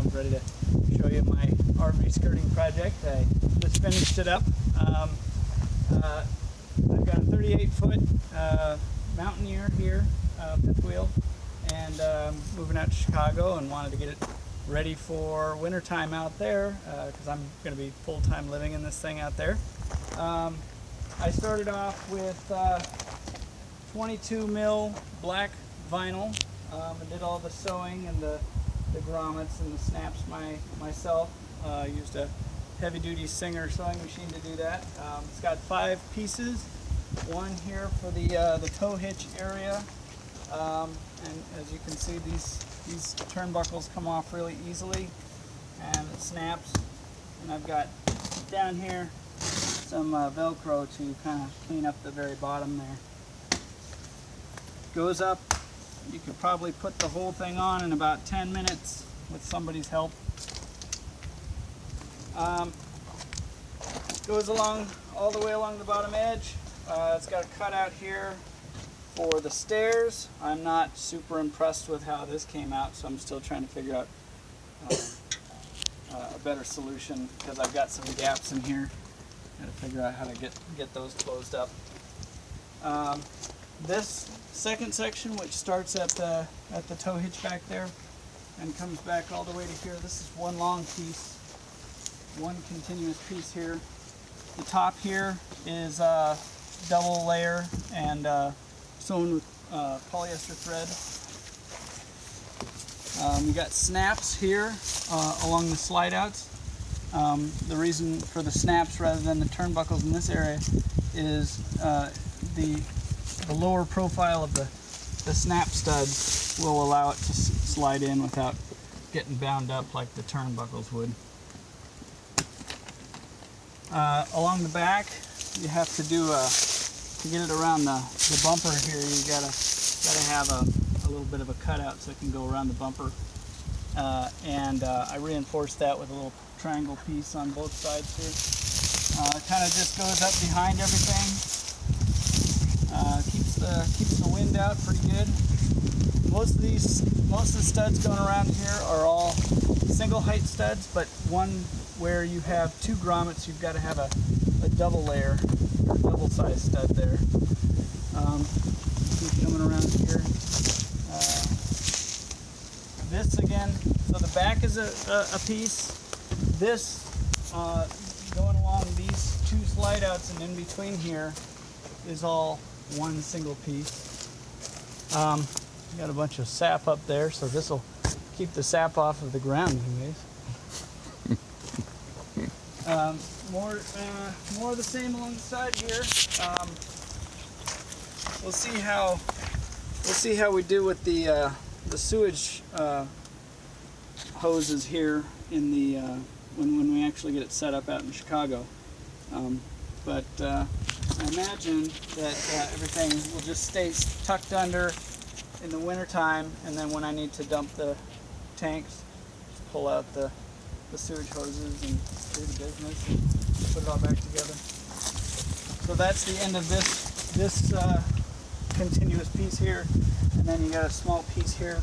ready to show you my RV skirting project. I just finished it up. I've got a 38-foot Mountaineer here, fifth wheel, and moving out to Chicago and wanted to get it ready for wintertime out there because I'm going to be full-time living in this thing out there. I started off with 22 mil black vinyl. I did all the sewing and the grommets and the snaps myself. Used a heavy-duty Singer sewing machine to do that. It's got 5 pieces. One here for the tow hitch area, and as you can see, these turnbuckles come off really easily, and it snaps. And I've got down here some Velcro to kind of clean up the very bottom there. Goes up. You could probably put the whole thing on in about 10 minutes with somebody's help. Goes along all the way along the bottom edge. It's got a cutout here for the stairs. I'm not super impressed with how this came out, so I'm still trying to figure out a better solution because I've got some gaps in here. Got to figure out how to get those closed up. This second section, which starts at the tow hitch back there and comes back all the way to here, this is one long piece, one continuous piece here. The top here is double layer and sewn with polyester thread. We got snaps here along the slide outs. The reason for the snaps rather than the turnbuckles in this area is the lower profile of the snap studs will allow it to slide in without getting bound up like the turnbuckles would. Along the back, you have to do to get it around the bumper here. You gotta have a little bit of a cutout so it can go around the bumper. I reinforced that with a little triangle piece on both sides here. It kind of just goes up behind everything. Keeps the wind out pretty good. Most of the studs going around here are all single height studs, but one where you have 2 grommets, you've got to have a double layer, or double size stud there. Keep coming around here. This again, so the back is a piece. This going along these 2 slide outs and in between here is all one single piece. Got a bunch of sap up there, so this will keep the sap off of the ground anyways. More of the same along the side here. We'll see how we do with the sewage hoses here in the when we actually get it set up out in Chicago. But I imagine that everything will just stay tucked under in the wintertime, and then when I need to dump the tanks, just pull out the sewage hoses and do the business and put it all back together. So that's the end of this continuous piece here, and then you got a small piece here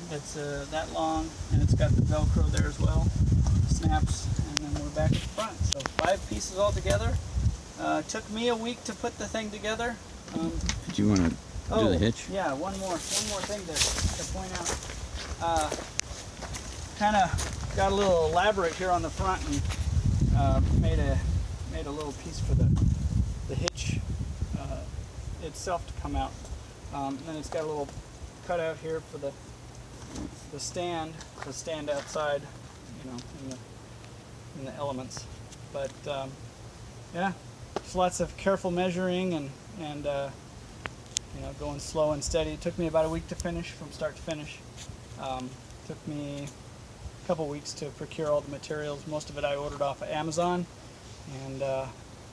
that's that long, and it's got the Velcro there as well, snaps, and then we're back at the front. So 5 pieces all together. Took me a week to put the thing together. Did you want to do the hitch? Yeah, one more thing to point out. Kind of got a little elaborate here on the front and made a little piece for the hitch itself to come out. And then it's got a little cutout here for the stand to stand outside, you know, in the elements. But yeah, just lots of careful measuring and you know, going slow and steady. It took me about a week to finish, from start to finish. Took me a couple weeks to procure all the materials. Most of it I ordered off of Amazon. And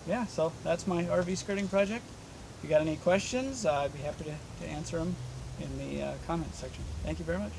yeah, so that's my RV skirting project. If you got any questions, I'd be happy to answer them in the comments section. Thank you very much.